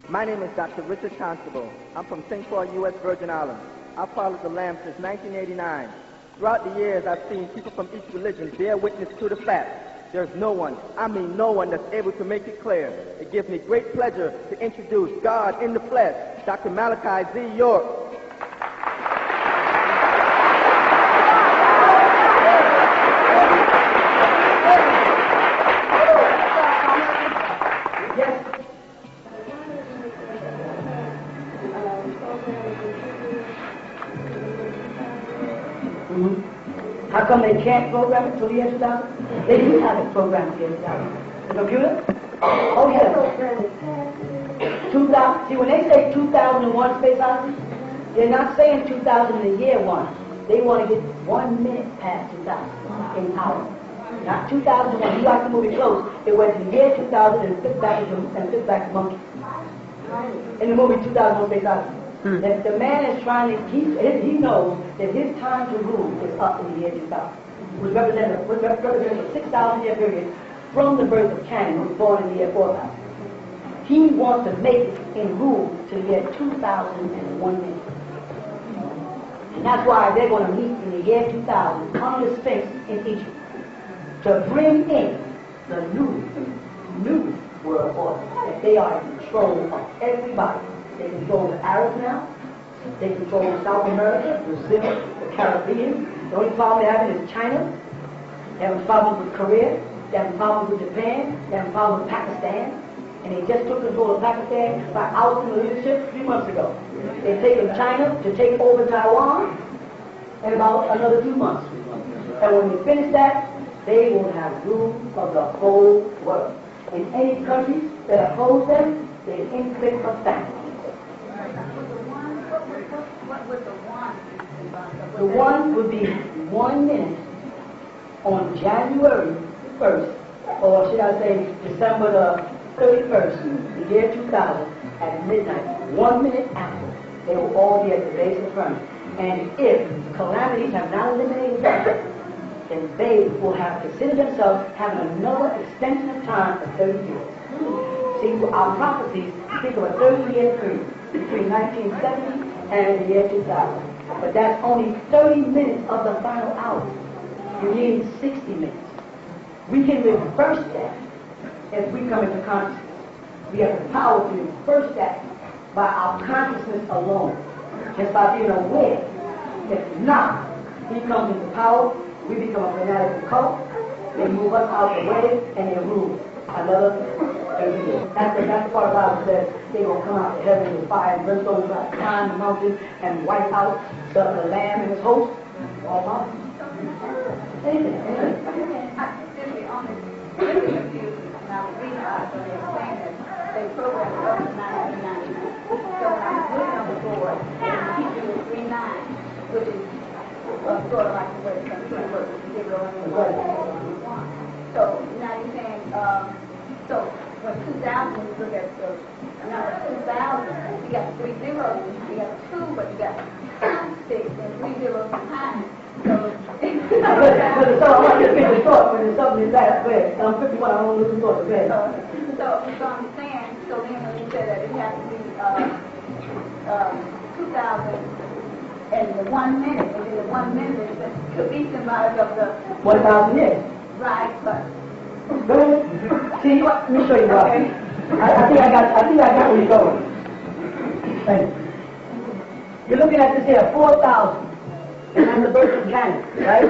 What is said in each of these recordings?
My name is Dr. Richard Constable. I'm from St. Paul, U.S. Virgin Islands. I've followed the Lamb since 1989. Throughout the years, I've seen people from each religion bear witness to the fact there's no one, I mean no one, that's able to make it clear. It gives me great pleasure to introduce God in the flesh, Dr. Malachi Z. York. How come they can't program it till the year 2000? They do have it programmed till the year 2000. The computer? Oh, yes. 2000. See, when they say 2001 Space Odyssey, they're not saying 2000 in the year one. They want to get 1 minute past 2000 in power. Not 2001. You like the movie Close. It went to the year 2000 and flipped back to Monkey. In the movie 2001 Space Odyssey. That the man is trying to keep, he knows that his time to rule is up in the year 2000, which represents a 6,000 year period from the birth of Cain, who was born in the year 4000. He wants to make it in rule to the year 2001 minute. And that's why they're going to meet in the year 2000 on the Sphinx in Egypt to bring in the new world order, that they are in control of everybody. They control the Arabs now. They control South America, Brazil, the Caribbean. The only problem they're having is China. They're having problems with Korea. They're having problems with Japan. They're having problems with Pakistan. And they just took control of Pakistan by ousting the leadership 3 months ago. They've taken China to take over Taiwan in about another 2 months. And when they finish that, they will have rule of the whole world. In any countries that oppose them, they inflict a famine. The one would be 1 minute on January 1st, or should I say December the 31st, the year 2000, at midnight, 1 minute after, they will all be at the base of the furnace. And if calamities have not eliminated that, then they will have considered themselves having another extension of time of 30 years. See, our prophecies speak of a 30-year period between 1970 and the year 2000. But that's only 30 minutes of the final hour. You need 60 minutes. We can reverse that if we come into consciousness. We have the power to reverse that by our consciousness alone, just by being aware. If not, he comes into power, we become a fanatical cult, they move us out the way, and they rule another 30 years. That's the part of the Bible says they're going to come out of heaven with fire and brimstone, try to climb the mountain and wipe out the Lamb and his host. All right. Anything. They programmed it up in 1999. So when I was with on the board, the teacher was 39, which is sort of like the way the computer works. You give it over to one. So now you're saying, so when 2000, you look at the number 2000, you got 3 zeros, you got 2, but you got 6 and 3 zeros behind. So I want you to finish the thought when there's something inside the bed. I'm 51, I don't lose the thought of the bed. So I'm saying, so then when you said that it has to be 2000 and the 1 minute, and then the 1 minute could be symbolic of the 1,000 years. Right, but see, let me show you what. I think I got where you're going. Thank you. You're looking at this here, 4,000. And that's the birth of Cain, right?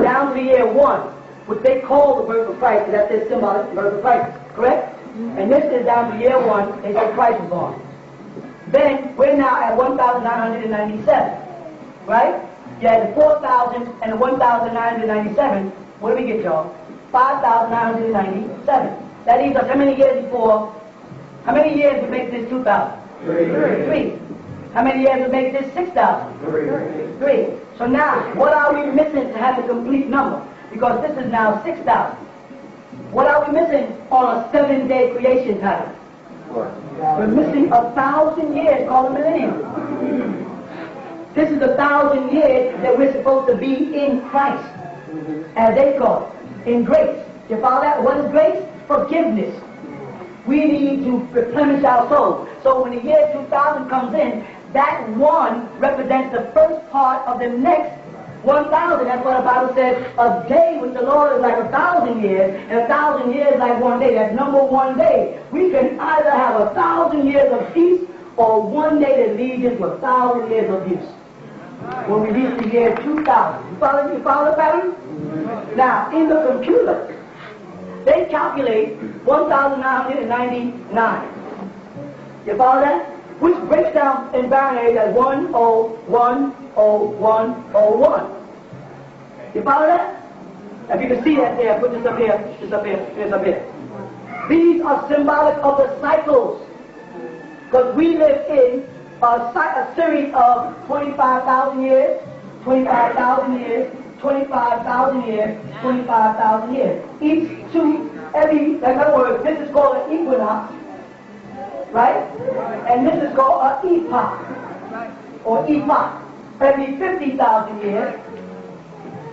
Down to the year 1, which they call the birth of Christ, because that's their symbolic birth of Christ, correct? And this is down to year 1, they say Christ was born. Then, we're now at 1,997, right? You had the 4,000 and the 1,997. What do we get, y'all? 5,997. That leaves us how many years before? How many years would make this 2,000? 3. How many years would make this 6,000? 3. So now, what are we missing to have the complete number? Because this is now 6,000. What are we missing on a 7-day creation time? We're missing 1,000 years called a millennium. This is 1,000 years that we're supposed to be in Christ, as they call it, in grace. You follow that? What is grace? Forgiveness. We need to replenish our souls. So when the year 2000 comes in, that one represents the first part of the next 1,000. That's what the Bible says. A day with the Lord is like 1,000 years, and 1,000 years like one day. That's number one day. We can either have 1,000 years of peace or one day that leads into 1,000 years of abuse. When we reach the year 2000. You follow the pattern? Now, in the computer, they calculate 1,999. You follow that? Which breaks down in binary as 10100101. You follow that? If you can see that there, put this up here, this up here, this up here. These are symbolic of the cycles. Because we live in a series of 25,000 years, 25,000 years, 25,000 years, 25,000 years. In other words, this is called an equinox, right? And this is called an epoch, or epoch. Every 50,000 years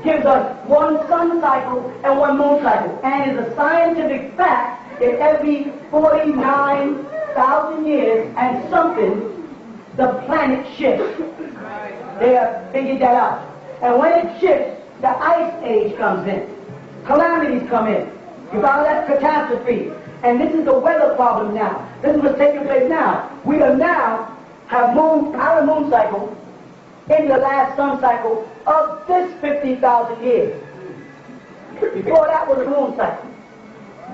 gives us one sun cycle and one moon cycle. And it's a scientific fact that every 49,000 years and something, the planet shifts. They have figured that out. And when it shifts, the ice age comes in. Calamities come in. You follow that? Catastrophe. And this is the weather problem now. This is what's taking place now. We are now have moved out of moon cycle in the last sun cycle of this 50,000 years. Before that was a moon cycle.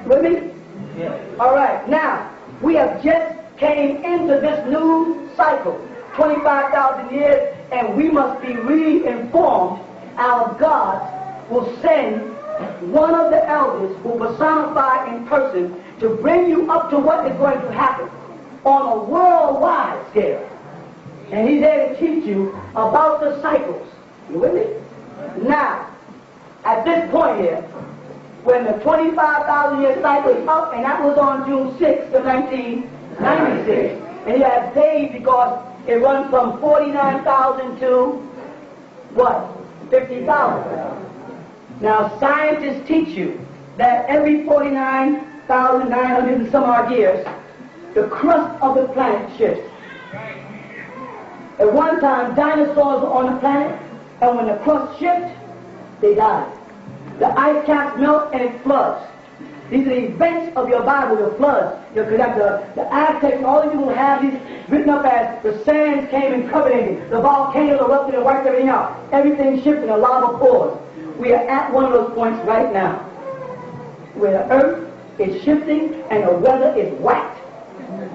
With me? Yeah. All right. Now, we have just came into this new cycle, 25,000 years, and we must be re-informed. Our God will send one of the elders who personify in person to bring you up to what is going to happen on a worldwide scale. And he's there to teach you about the cycles. You with me? Now, at this point here, when the 25,000 year cycle is up, and that was on June 6th of 1996, and he has days because it runs from 49,000 to what? 50,000. Now, scientists teach you that every 49,900 and some odd years, the crust of the planet shifts. At one time, dinosaurs were on the planet, and when the crust shifts, they die. The ice caps melt and it floods. These are the events of your Bible, your floods. The Aztecs and all of you will have these written up as the sands came and covered it. The volcanoes erupted and wiped everything out. Everything shifted and the lava poured. We are at one of those points right now, where the earth is shifting and the weather is whacked.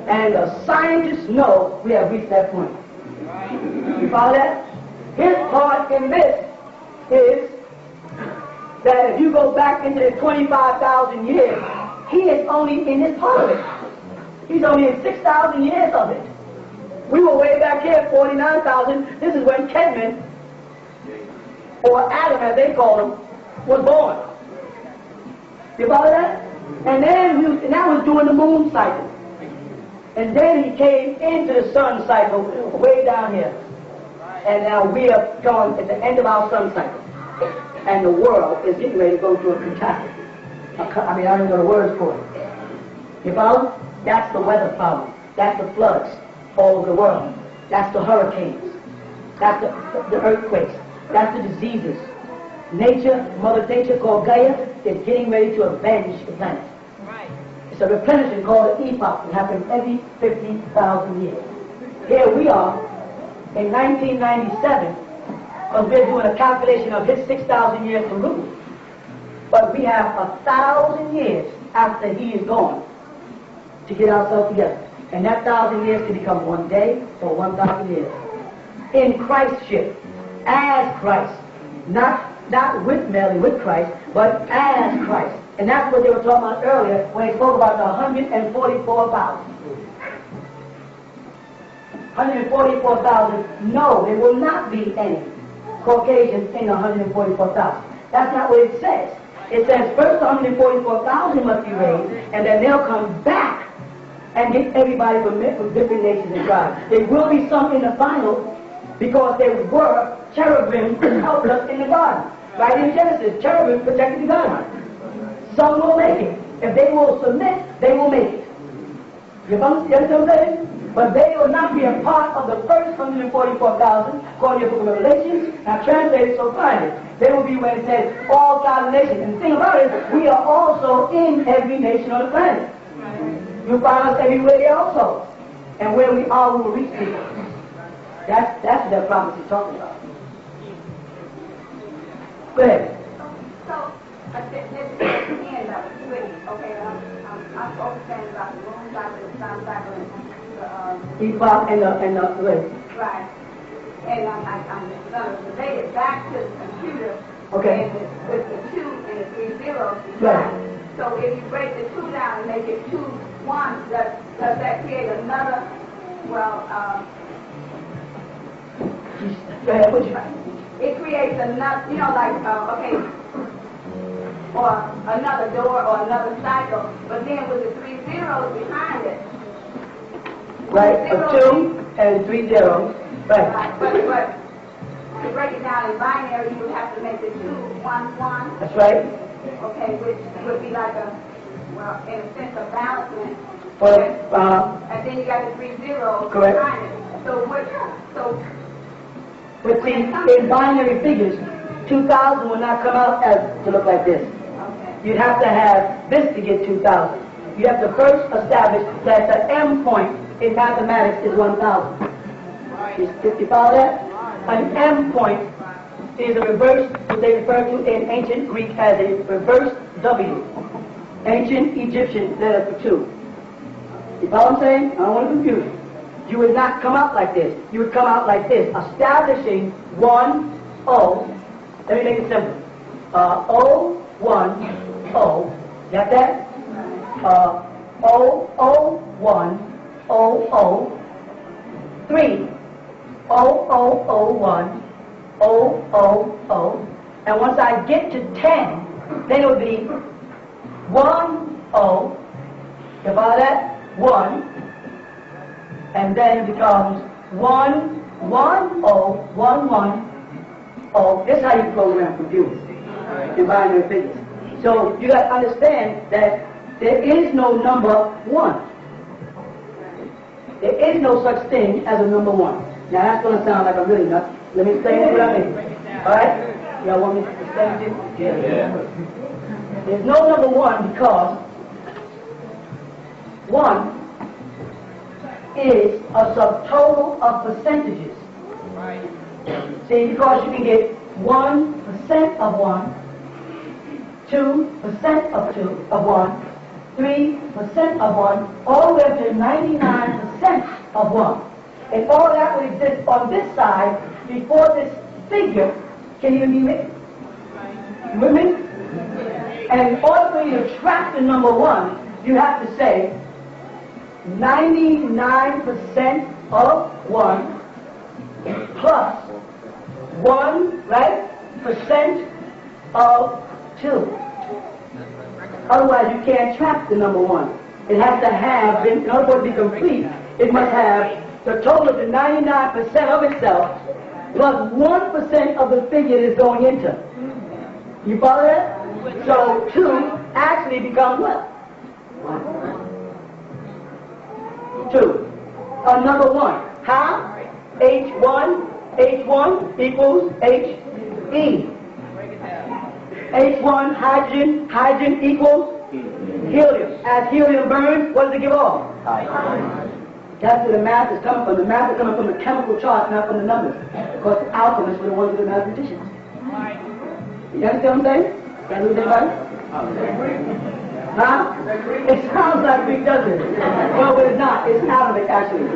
And the scientists know we have reached that point. You follow that? His part in this is that if you go back into the 25,000 years, he is only in this part of it. He's only in 6,000 years of it. We were way back here, 49,000. This is when Kedman, or Adam as they call him, was born. You follow that? And then that was during the moon cycle. And then he came into the sun cycle way down here. And now we are gone at the end of our sun cycle. And the world is getting ready to go through a catastrophe. I mean, I don't know the words for it. You follow? That's the weather problem. That's the floods all over the world. That's the hurricanes. That's the earthquakes. That's the diseases. Nature, Mother Nature called Gaia, is getting ready to avenge the planet. Right. It's a replenishment called an epoch. It happens every 50,000 years. Here we are in 1997. Because we're doing a calculation of his 6,000 years to rule. But we have 1,000 years after he is gone to get ourselves together. And that 1,000 years can become one day or 1,000 years. In Christship, as Christ. Not with Mary, with Christ, but as Christ. And that's what they were talking about earlier when they spoke about the 144,000. 144,000, no, there will not be any Caucasians in the 144,000. That's not what it says. It says first the 144,000 must be raised, and then they'll come back and get everybody from different nations and tribes. There will be some in the final because there were cherubim who helped us in the garden. Right in Genesis, cherubim protected the garden. Some will make it. If they will submit, they will make it. You understand what I'm saying? But they will not be a part of the first 144,000, according to the book of Revelations. Now translate it so finally. They will be when it says all God's nations. And the thing about it, we are also in every nation on the planet. You find us everywhere also. And where we are, we will reach people. That's what that prophecy is talking about. Go ahead. So this is the end of it. Okay, I'm focusing about the moon cycle, the sun cycle, and the Epoch and the way. right. And I'm going to relate it back to the computer. Okay. And with the 2 and the 3 zeros. Right. So if you break the 2 down and make it 2 1, does that create another? Well, Go ahead. What you? it creates another. You know, like okay. Or another door or another cycle, but then with the 3 zeros behind it. Right, a 2 and 3 zeros. Right. But to break it down in binary, you would have to make the 2 1 1. That's right. Okay, which would be like a, well, in a sense, a balancement. And then you got the 3 zeros correct. behind it. So But see, in binary figures, 2,000 will not come out as to look like this. You'd have to have this to get 2,000. You have to first establish that the M point in mathematics is 1,000. You follow that? An M point is a reverse, what they refer to in ancient Greek as a reverse W. Ancient Egyptian letter for 2. You follow what I'm saying? I don't want to confuse you. You would not come out like this. You would come out like this, establishing 1, O. Let me make it simple. O, 1, O. Got that? O, O, 1, O, O, 3. O, O, O, 1, O, O, O. And once I get to 10, then it would be 1, O. You follow that? 1. And then it becomes 1, 1, O, 1, 1, O. This is how you program computers in binary figures. So you got to understand that there is no number 1. There is no such thing as a number 1. Now that's going to sound like I'm really nuts. Let me explain what I mean. Alright? Y'all want me to explain it? Yeah. There's no number 1 because 1 is a subtotal of percentages. See, because you can get 1% of 1, 2% of 1, 3% of 1, all the way up to 99% of 1. And all that would exist on this side before this figure can even be written. You with me? And in order for you to track the number 1, you have to say 99% of 1 plus 1, right, percent of 2. Otherwise, you can't track the number 1. It has to have, in order for it to be complete, it must have the total of the 99% of itself plus 1% of the figure it is going into. You follow that? So 2 actually becomes what? 2. Another 1. How? H1 equals He. H1 hydrogen equals helium. As helium burns, what does it give off? That's where the math is coming from. The math is coming from the chemical chart, not from the numbers. Because the alchemists were the ones who were the mathematicians. You understand what I'm saying? Can you everybody? Huh? It sounds like Greek, doesn't it? Well, but it's not. It's Arabic, actually.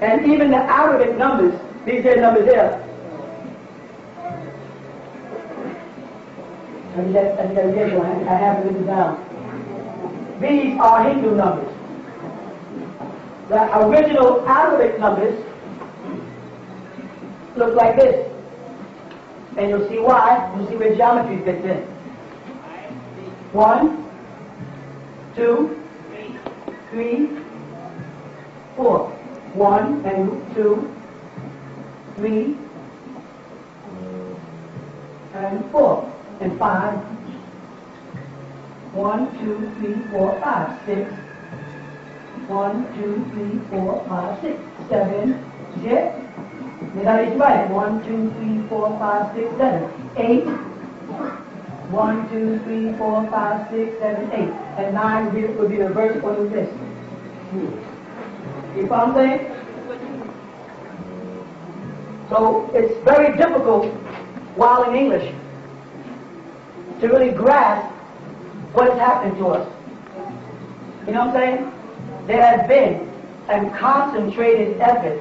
And even the Arabic numbers, these are numbers here. I have it written down. These are Hindu numbers. The original Arabic numbers look like this. And you'll see why. You'll see where geometry fits in. 1, 2, 3, 4. 1 and 2, 3, and 4. And 5. 1, 2, 3, 4, 5, 6, 1, 2, 3, 4, 5, 6, 7. Yeah? You got it right. 1, 2, 3, 4, 5, 6, 7, 8. 1, 2, 3, 4, 5, 6, 7, 8. And 9 would be the verse on the list. You follow what I'm saying? So it's very difficult while in English to really grasp what is happening to us. You know what I'm saying? There has been a concentrated effort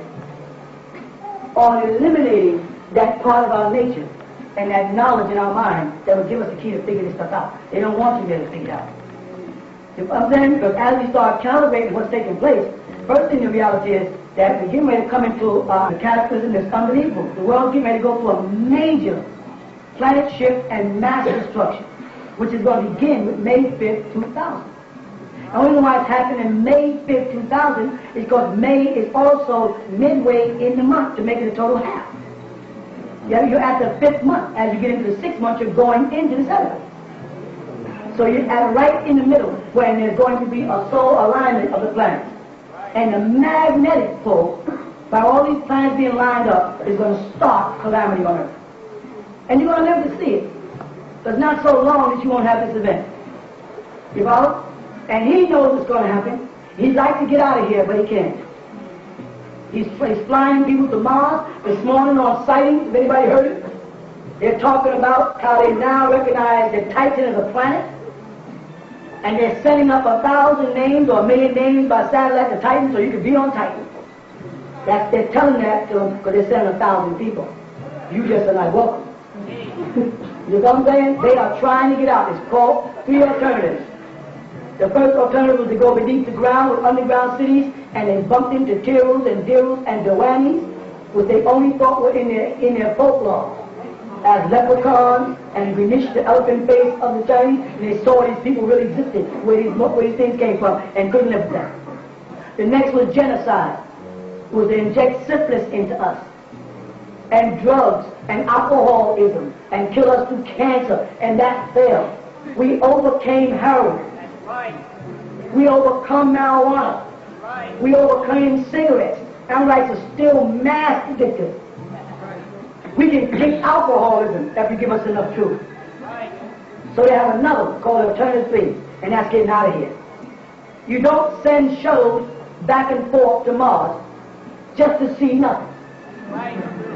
on eliminating that part of our nature and that knowledge in our mind that will give us the key to figure this stuff out. They don't want you to be able to figure it out. You know what I'm saying? Because as we start calibrating what's taking place, first thing the reality is that we're getting ready to come into a cataclysm that's unbelievable. The world's getting ready to go through a major planet shift and mass destruction, which is going to begin with May 5th, 2000. The only reason why it's happening May 5th, 2000 is because May is also midway in the month to make it a total half. Yeah, you're at the 5th month. As you get into the 6th month, you're going into the 7th. So you're at right in the middle when there's going to be a soul alignment of the planets. And the magnetic pull by all these planets being lined up is going to start calamity on Earth. And you're going to live to see it. But it's not so long that you won't have this event. You follow? And he knows what's going to happen. He'd like to get out of here, but he can't. He's flying people to Mars. This morning on sightings, have anybody heard it? They're talking about how they now recognize the Titan as a planet. And they're sending up 1,000 names or 1,000,000 names by satellite to Titan so you can be on Titan. They're telling that to them because they're sending 1,000 people. You just are not welcome. You know what I'm saying? They are trying to get out. It's called 3 alternatives. The first alternative was to go beneath the ground with underground cities, and they bumped into Tirus and Dirus and Dewanis, which they only thought were in their folklore, as leprechauns and Greenwich, the elephant face of the Chinese, and they saw these people really existed, where these things came from, and couldn't live with them. The next was genocide, was to inject syphilis into us, and drugs, and alcoholism, and kill us through cancer, and that failed. We overcame heroin. We overcome marijuana. We overcame cigarettes. Amorites are still mass addicted. We can kick alcoholism if you give us enough truth. So they have another called Alternative 3, and that's getting out of here. You don't send shuttles back and forth to Mars just to see nothing.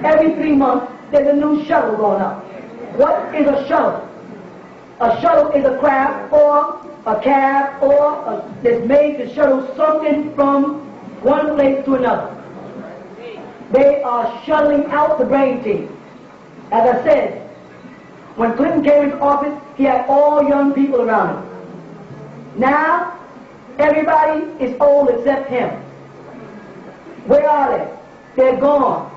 Every 3 months, there's a new shuttle going up. What is a shuttle? A shuttle is a craft or a cab that's made to shuttle something from one place to another. They are shuttling out the brain team. As I said, when Clinton came into office, he had all young people around him. Now, everybody is old except him. Where are they? They're gone.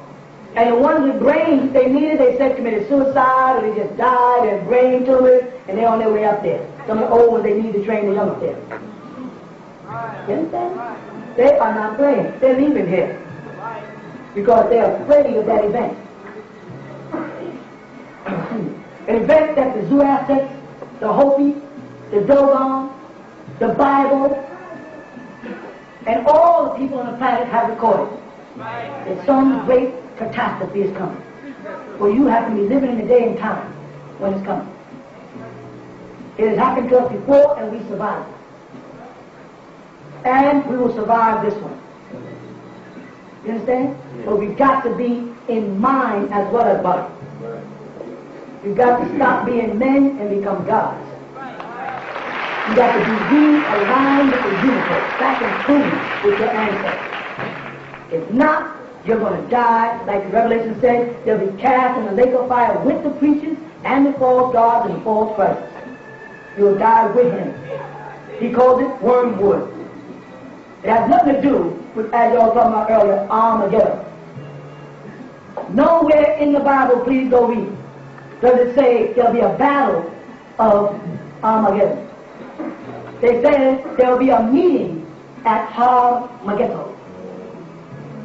And the ones with brains they needed, they said committed suicide, or they just died, their brain tumors, and they're on their way up there. Some of the old ones, they need to train the young up there. You understand? They are not playing. They're leaving here. Because they're afraid of that event. An event that the Zoroastrians, the Hopi, the Dogon, the Bible, and all the people on the planet have recorded. That some great catastrophe is coming. Well, you have to be living in the day and time when it's coming. It has happened to us before, and we survived. And we will survive this one. You understand? But we've got to be in mind as well as body. You've got to stop being men and become gods. You've got to be realigned with the universe, back in tune with your ancestors. If not, you're going to die, like the Revelation said, they'll be cast in the lake of fire with the preachers and the false gods and the false Christ. You'll die with him. He calls it wormwood. It has nothing to do with, as y'all talking about earlier, Armageddon. Nowhere in the Bible, please go read, does it say there'll be a battle of Armageddon. They say there'll be a meeting at Armageddon,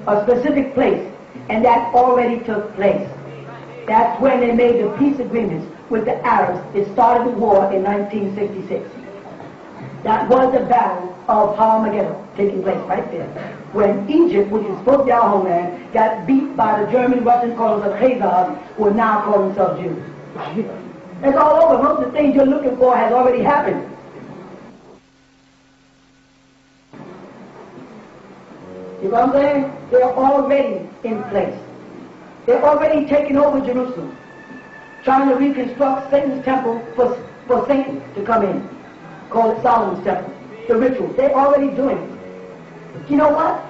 a specific place, and that already took place. That's when they made the peace agreements with the Arabs. It started the war in 1966. That was the battle of Armageddon taking place right there. When Egypt, which is supposed to be our homeland, got beat by the German Russian colonies of Khazars, who are now calling themselves Jews. It's all over. Most of the things you're looking for has already happened. You know what I'm saying? They're already in place. They're already taking over Jerusalem, trying to reconstruct Satan's temple for Satan to come in. Call it Solomon's temple. The rituals. They're already doing it. But you know what?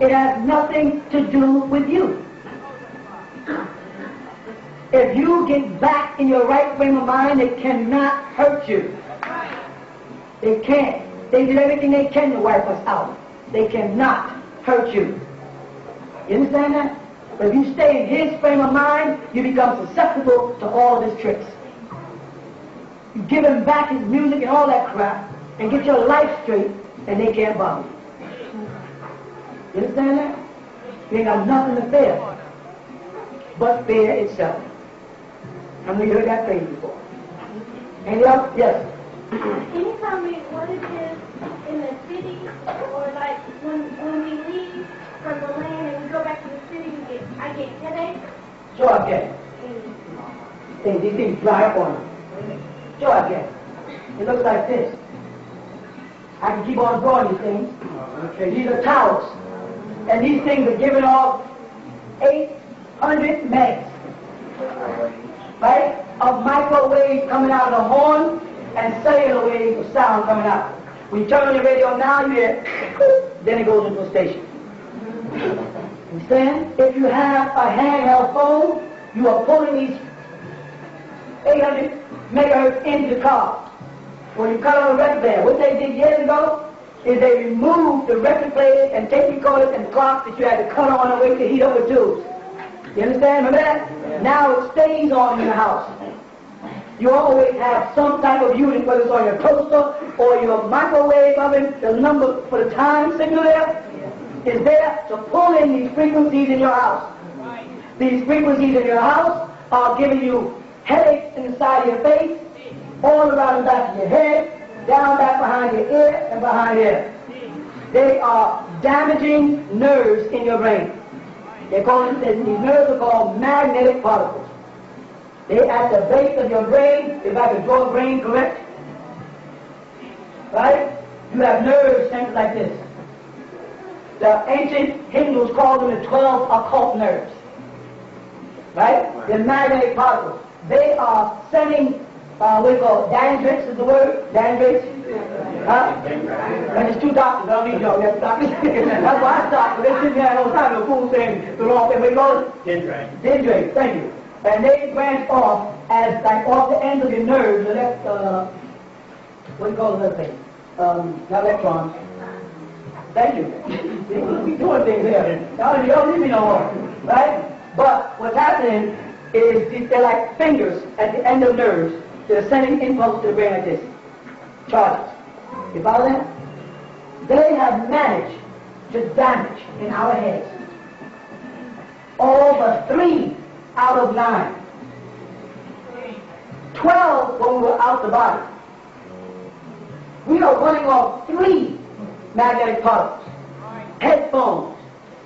It has nothing to do with you. If you get back in your right frame of mind, it cannot hurt you. They can't. They did everything they can to wipe us out. They cannot hurt you. You understand that? But if you stay in his frame of mind, you become susceptible to all of his tricks. You give him back his music and all that crap, and get your life straight, and they can't bother you. You understand that? You ain't got nothing to fear but fear itself. I know you heard that phrase before. Anything else? Yes. Can you tell me what it is in the city, or like when we leave from the land and we go back to the city, I get headaches? Sure I can. These things dry up on you. Sure I can. It looks like this. I can keep on drawing these things. Okay. These are towers. And these things are giving off 800 megs. Right? Of microwaves coming out of the horn and cellular waves of sound coming out. When you turn on your radio now, you hear, then it goes into a station. Understand? If you have a handheld phone, you are pulling these 800 megahertz into the car. When you cut on a record player, what they did years ago is they removed the record players and tape recorders and clocks that you had to cut on and wait to heat up with tubes. You understand? Remember that? Yeah. Now it stays on in the house. You always have some type of unit, whether it's on your toaster or your microwave oven. The number for the time signal there is there to pull in these frequencies in your house. These frequencies in your house are giving you headaches in the side of your face, all around the back of your head, down back behind your ear and behind here. They are damaging nerves in your brain. These nerves are called magnetic particles. They're at the base of your brain. If I can draw a brain correct, right? You have nerves centers like this. The ancient Hindus called them the 12 occult nerves. Right? The magnetic particles. They are sending what we call dendrites is the word? Dendrites? Huh? And there's two doctors. I don't need y'all. That's doctors. That's why I stopped. But they sit there all the time. The fool saying the wrong thing. What do you call it? Dendrites. Dendrites. Thank you. And they branch off as like off the end of your nerves. So that's what do you call the other thing? Not electrons. Thank you. We doing things here. Y'all leave me no more. Right? But what's happening is they're like fingers at the end of nerves. They're sending impulse to the brain like this. Charges. You follow that? They have managed to damage in our heads all but 3 out of 9. 12 when we were out the body. We are running off 3 magnetic particles. Headphones,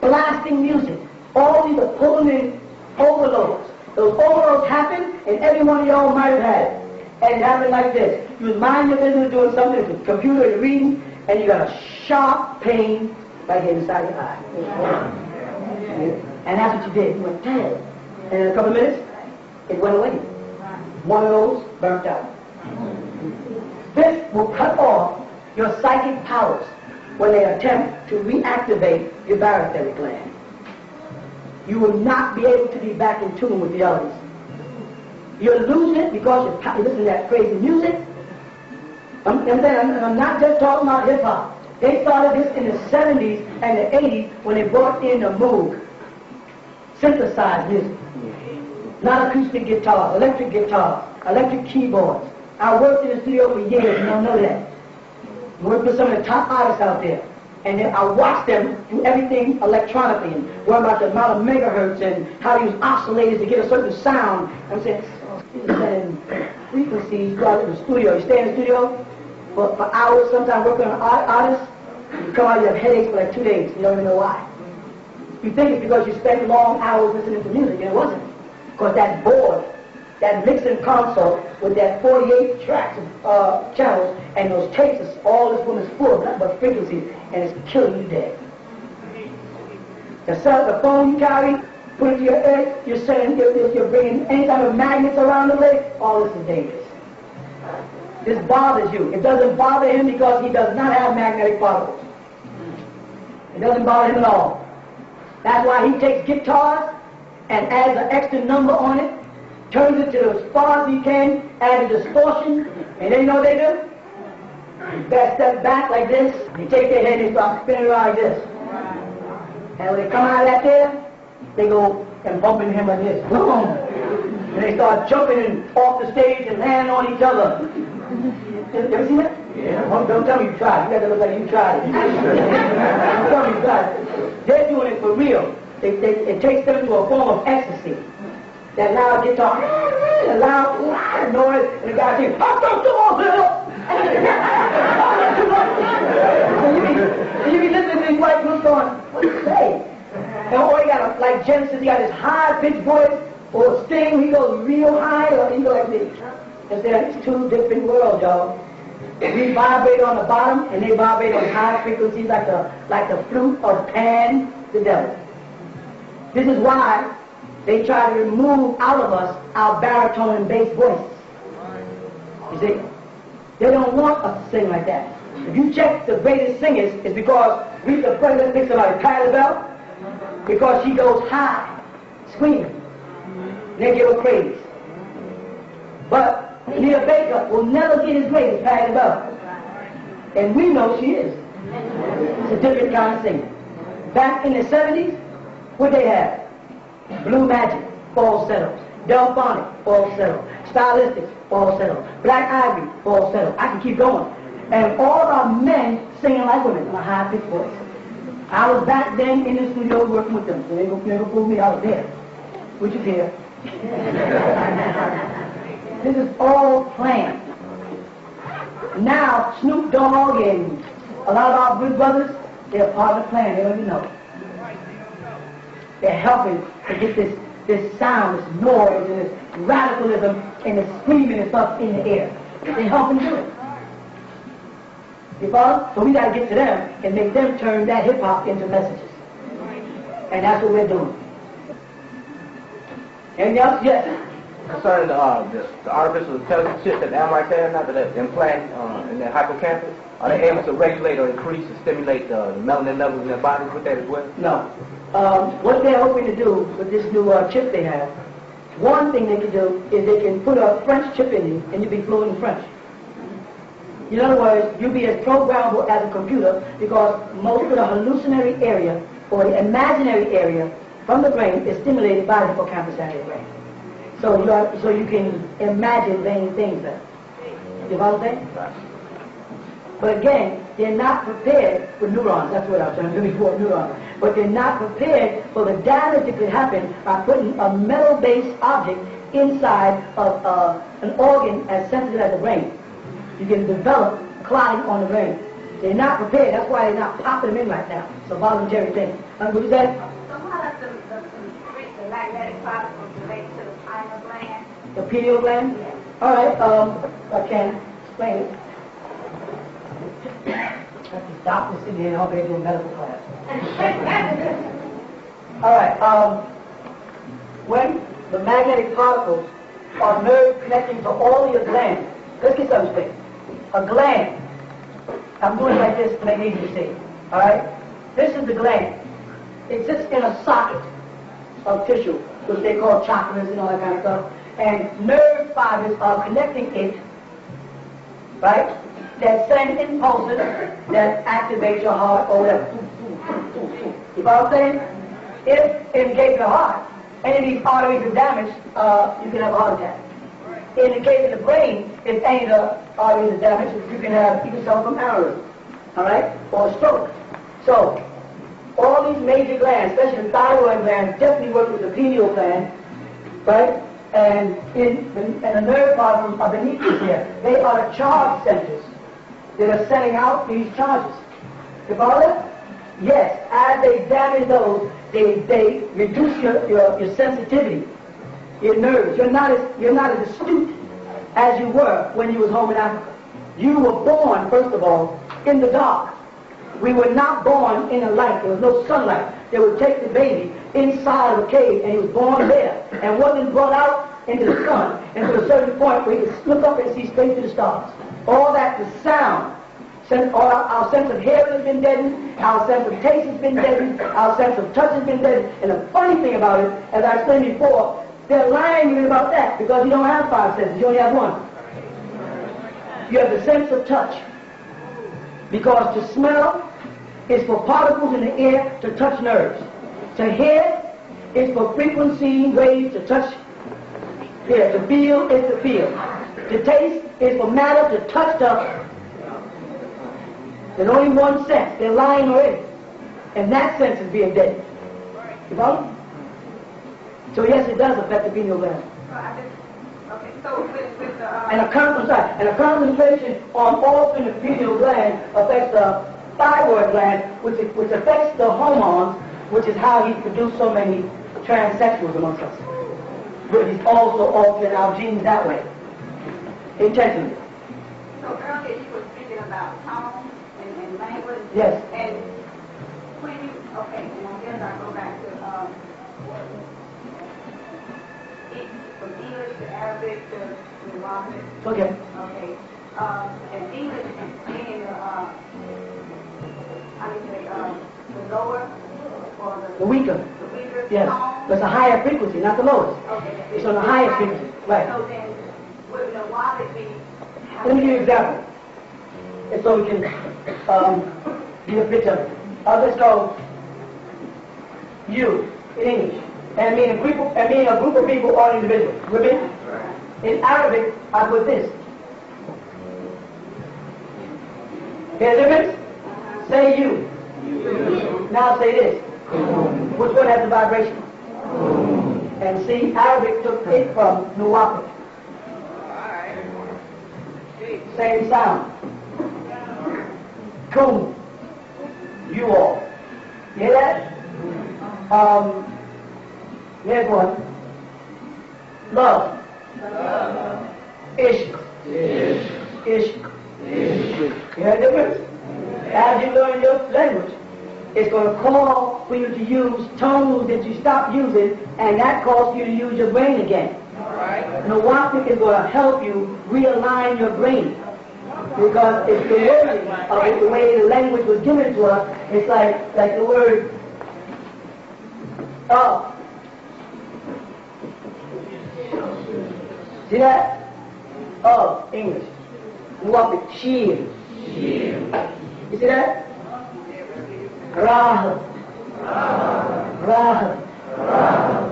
blasting music. All these are pulling in overloads. Those overloads happen, and every one of y'all might have had it. And it happened like this. You was minding your business doing something, the computer, you're reading, and you got a sharp pain right here inside your eye. And that's what you did. You went dead. And in a couple of minutes, it went away. One of those burnt out. This will cut off your psychic powers when they attempt to reactivate your barytheric gland. You will not be able to be back in tune with the others. You're losing it because you're listening to that crazy music. I'm not just talking about hip-hop. They started this in the 70s and the 80s when they brought in the Moog, synthesized music. Not acoustic guitars, electric keyboards. I worked in the studio for years, you don't know that. I worked with some of the top artists out there. And then I watched them do everything electronically and worry about the amount of megahertz and how to use oscillators to get a certain sound. I'm saying, frequencies, go out to the studio. You stay in the studio, for hours, sometimes working on artists. You come out, you have headaches for like 2 days. You don't even know why. You think it's because you spent long hours listening to music, and it wasn't. Because that board, that mixing console with that 48 tracks, channels, and those tapes, all this woman's full of nothing but frequencies, and it's killing you dead. The phone you carry, put it to your head, you're bringing any kind of magnets around the leg, all this is dangerous. This bothers you. It doesn't bother him because he does not have magnetic particles. It doesn't bother him at all. That's why he takes guitars and adds an extra number on it, turns it to as far as he can, adds a distortion, and then you know what they do? They step back like this, they take their head and they start spinning around like this. And when they come out of that there, they go and bump into him like this. Boom! And they start jumping off the stage and landing on each other. You ever seen that? Yeah. Don't tell me you tried. You got to look like you tried it. Don't tell me you tried it. They're doing it for real. It takes them to a form of ecstasy. That loud guitar, that loud noise, and the guy saying, "I'm so and you be listening to these white groups going, what do you say? And or he got like Genesis, he got this high-pitched voice, or Sting, he goes real high, or he goes like this. Because there's two different worlds, y'all. We vibrate on the bottom, and they vibrate on high frequencies like the flute of Pan, the devil. This is why they try to remove out of us our baritone and bass voices. You see? They don't want us to sing like that. If you check the greatest singers, it's because the president thinks somebody, Patti LaBelle, because she goes high, screaming. They give her praise. But Anita Baker will never get as great as Patti LaBelle. And we know she is. It's a different kind of singer. Back in the 70s, what they had? Blue Magic, falsetto. Delphonic, falsetto. Stylistics, falsetto. Black Ivory, falsetto. I can keep going. And all our men singing like women in a high-pitched voice. I was back then in the studio working with them, so they never pulled me out of there. Which is here. This is all planned. Now, Snoop Dogg and a lot of our good brothers, they're part of the plan. They don't even know. They're helping to get this sound, this noise, and this radicalism, and this screaming and stuff in the air. They're helping do it. You follow? So we got to get to them and make them turn that hip-hop into messages. And that's what we're doing. Anything else? Yes? Concerning the artificial intelligence chip that the Amrites have now, that implant in their hippocampus, are they able to regulate or increase or stimulate the melanin levels in their bodies with that as well? No. What they're hoping to do with this new chip they have, one thing they can do is they can put a French chip in you and you'll be fluent in French. In other words, you'll be as programmable as a computer because most of the hallucinatory area or the imaginary area from the brain is stimulated by the hippocampus area of the brain. So you can imagine vain things there. You know what I'm saying? But again, they're not prepared for neurons. That's what I was trying to do before, neurons. But they're not prepared for the damage that could happen by putting a metal-based object inside of an organ as sensitive as the brain. You can develop clotting on the brain. They're not prepared. That's why they're not popping them in right now. It's a voluntary thing. What you said? So how does the magnetic particles relate to the pineal gland? The pineal gland? Yes. All right, I can explain it. That's the doctor sitting here and hoping they do a medical class. All right, when the magnetic particles are nerve connecting to all of your glands, let's get something straight. A gland, I'm doing it like this to make it easy to see. All right? This is the gland. It sits in a socket of tissue, which they call chakras and all that kind of stuff. And nerve fibers are connecting it, right? That send impulses that activate your heart or whatever. You know what I'm saying? If in the case of the heart, any of these arteries are damaged, you can have a heart attack. In the case of the brain, if any of the arteries are damaged, you can suffer from aneurysm, all right, or stroke. So, all these major glands, especially the thyroid gland, definitely work with the pineal gland, right? And the nerve particles are beneath this here. They are the charge centers. that are sending out these charges. You follow that? Yes, as they damage those, they reduce your sensitivity, your nerves. You're not as astute as you were when you was home in Africa. You were born, first of all, in the dark. We were not born in a light. There was no sunlight. They would take the baby inside of a cave, and he was born there, and wasn't brought out into the sun until a certain point where he could look up and see straight to the stars. All that, the sound, our sense of hearing has been deadened, our sense of taste has been deadened, our sense of touch has been deadened. And the funny thing about it, as I explained before, they're lying to you about that because you don't have five senses, you only have one. You have the sense of touch. Because to smell is for particles in the air to touch nerves. To hear is for frequency waves to touch here. To feel is to feel. To taste is for matter to touch stuff. There's only one sense. They're lying already. And that sense is being dead. You follow? So yes, it does affect the pineal gland. Okay, so with the... And a concentration on all in the pineal gland affects the thyroid gland, which affects the hormones, which is how he produced so many transsexuals amongst us. But he's also altering our genes that way, intentionally. So earlier you were speaking about tone and language. Yes. And when you, okay, and I guess I go back to from English to Arabic to Arabic. Okay. Okay. And English being the lower or The weaker. the weaker Yes. tone. There's a higher frequency, not the lowest. Okay. It's on the highest frequency. Right. So then, would the wallet be? Let me give you an example. And so we can give a picture. Let's go you in English. And mean a group of people or individuals. With me? In Arabic, I put this. Hear the difference? Say you. Now say this. Which one has the vibration? And see, Arabic took it from Nuwapi. Same sound. Kum. You all. You hear that? Here's one. Love. Ishq. Ishq. You hear the difference? As you learn your language, it's going to call for you to use tones that you stopped using, and that calls for you to use your brain again. Nawapic is going to help you realign your brain. Because it's the wording of it, the way the language was given to us, it's like the word oh. See that? Oh, English. Nawapic, shield. You see that? Rah.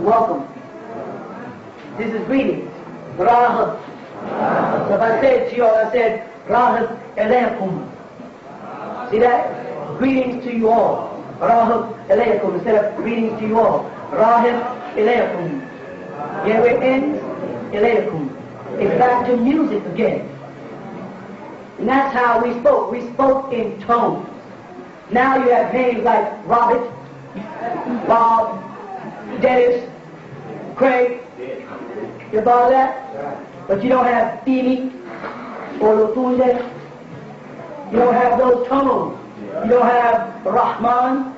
Welcome. This is greetings. Rah. So if I said to you, I said, Rahab Elaykum. See that? Greetings to you all. Rahab Elaykum. Instead of greetings to you all. Rahab Elaykum. Here it ends. Elaykum. It's back to music again. And that's how we spoke. We spoke in tones. Now you have names like Robert, Bob, Dennis, Craig. You follow that? But you don't have Dini or Lutunde. You don't have those tones. You don't have Rahman.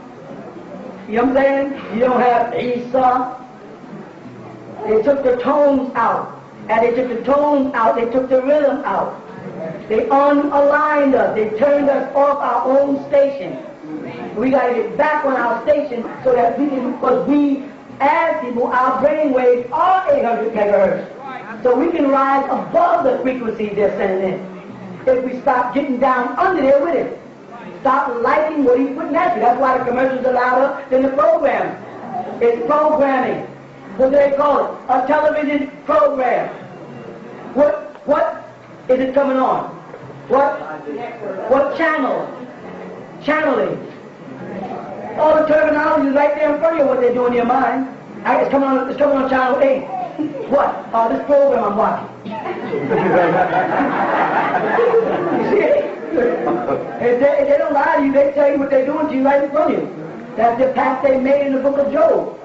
You know what I'm saying? You don't have Isa. They took the tones out. And they took the tones out. They took the rhythm out. They unaligned us. They turned us off our own station. We got to get back on our station so that we can, because we, as people, our brain waves are 800 megahertz. So we can rise above the frequencies they're sending in. If we stop getting down under there with it. Stop liking what he's putting at you. That's why the commercials are louder than the programs. It's programming. What do they call it? A television program. What is it coming on? What channel? Channeling. All the terminology is right there in front of you, what they're doing in your mind. It's coming on channel 8. What? This program I'm watching. You see it? If they don't lie to you, they tell you what they're doing to you right in front of you. That's the pact they made in the book of Job.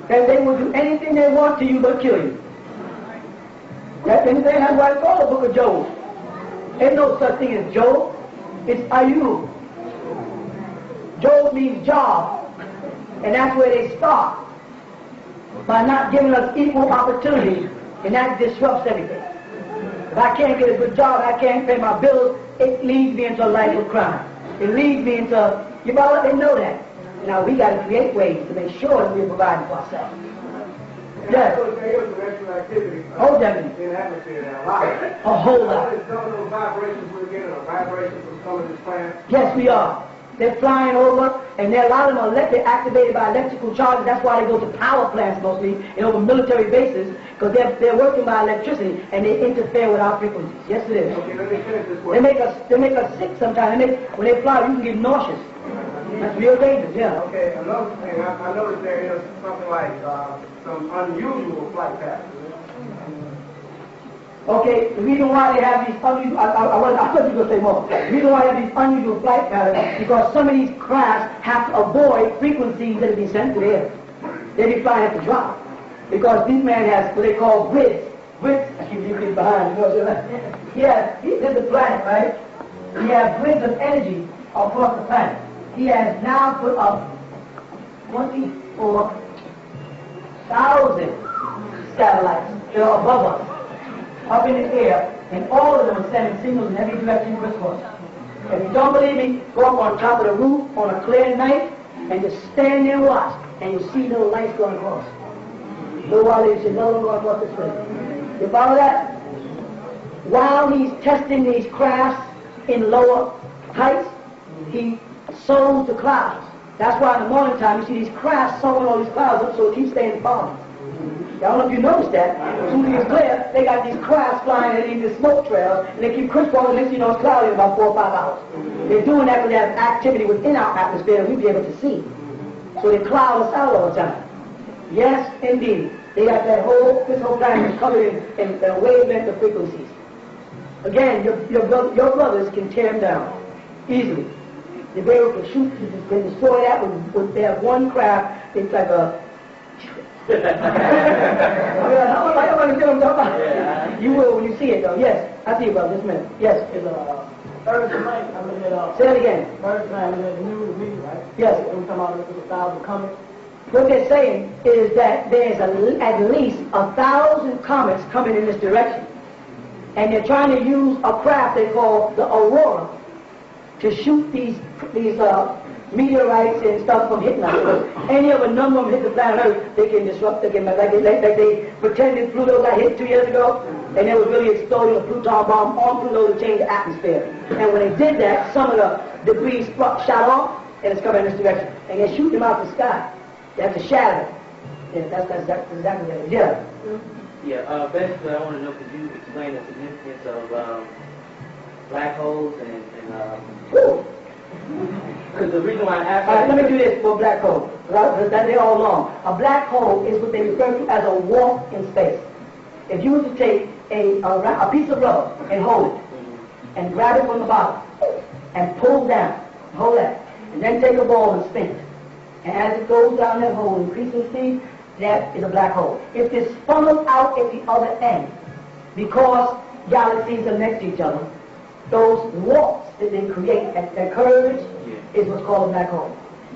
That they will do anything they want to you but kill you. That's anything that's why it's called the book of Job. Ain't no such thing as Job. It's Yaanuwn. Job means job. And that's where they start. By not giving us equal opportunity, and that disrupts everything. If I can't get a good job, I can't pay my bills, it leads me into a life of crime. It leads me into, you know, they know that. Now we got to create ways to make sure that we're providing for ourselves. Yes. Oh, definitely. In the atmosphere now, a lot. A whole lot. Some of those vibrations we're getting are vibrations from some of this plant. Yes, we are. They're flying over, and a lot of them are activated by electrical charges. That's why they go to power plants mostly and over military bases, because they're working by electricity and they interfere with our frequencies. Yes, it is. Okay, let me finish this way. They make us sick sometimes. When they fly, you can get nauseous. That's real dangerous. Yeah. Okay, another thing, I noticed there is something like some unusual flight patterns. Okay, the reason why they have these unusual, I thought you were going to say more. The reason why they have these unusual flight patterns because some of these crafts have to avoid frequencies that have been sent to the air. They be flying at the drop. Because this man has what they call grids. Grids, I keep leaving behind, you know what I'm saying? This is the planet, right? He has grids of energy across the planet. He has now put up 24,000 satellites that are above us, up in the air, and all of them are sending signals in every direction crisscross. If you don't believe me, go up on top of the roof on a clear night and just stand there and watch, and you'll see little lights going across. Little while they say, no, going across this way. You follow that? While he's testing these crafts in lower heights, he sows the clouds. That's why in the morning time you see these crafts sowing all these clouds up so it keeps staying falling. I don't know if you noticed that. As soon as it's clear, they got these crafts flying and in the smoke trails, and they keep crisscrossing, and you know it's cloudy in about 4 or 5 hours. They're doing that because they have activity within our atmosphere that we'll be able to see. So they cloud us out all the time. Yes, indeed. They got this whole planet is covered in wavelength of frequencies. Again, your brothers can tear them down easily. The able to shoot, can destroy that with they have one craft. It's like a. I don't want to tell them about. You will when you see it, though. Yes, I see it, brother. Just a minute. Yes. Thursday night, I'm looking at say it again. Thursday night, I'm looking at the news meeting, right? Yes. Every time I look at the 1,000 comets. What they're saying is that there's at least 1,000 comets coming in this direction, and they're trying to use a craft they call the Aurora to shoot these meteorites and stuff from hitting us. Because any of a number of them hit the planet Earth, they can disrupt again. Like they pretended Pluto got hit 2 years ago, and they was really exploding a Pluton bomb on Pluto to change the atmosphere. And when they did that, some of the debris shot off, and it's coming in this direction. And they shoot them out the sky. They have to shatter it. Yeah, that's exactly what it is. Yeah. Yeah, basically I want to know, could you explain the significance of black holes and because the reason why I asked... All right, let me do this for a black hole. That they're all long. A black hole is what they refer to as a warp in space. If you were to take a piece of rubber and hold it, and grab it from the bottom, and pull down, hold that, and then take a ball and spin it. And as it goes down that hole, increasing speed, that is a black hole. If it's funneled out at the other end, because galaxies are next to each other, those warps that they create at their curves is what's called a black hole.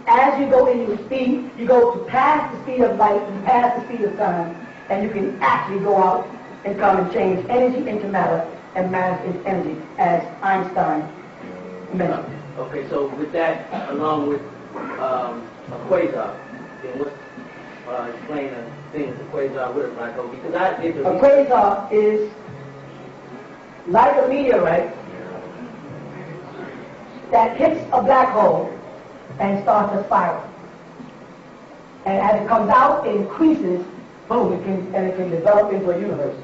As you go into speed, you go to past the speed of light and past the speed of sound, and you can actually go out and come and change energy into matter and matter into energy, as Einstein mentioned. Okay, so with that, along with a quasar, then what's explain the things a quasar with a black hole? Because I did the a quasar is like a meteorite that hits a black hole and starts a spiral. And as it comes out, it increases, boom, it can develop into a universe.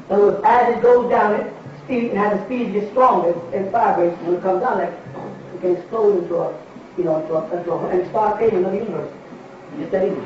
So as it goes down, it speed, and as the speed gets stronger, it vibrates. When it comes down, it can explode into and start creating another universe. Just that easy.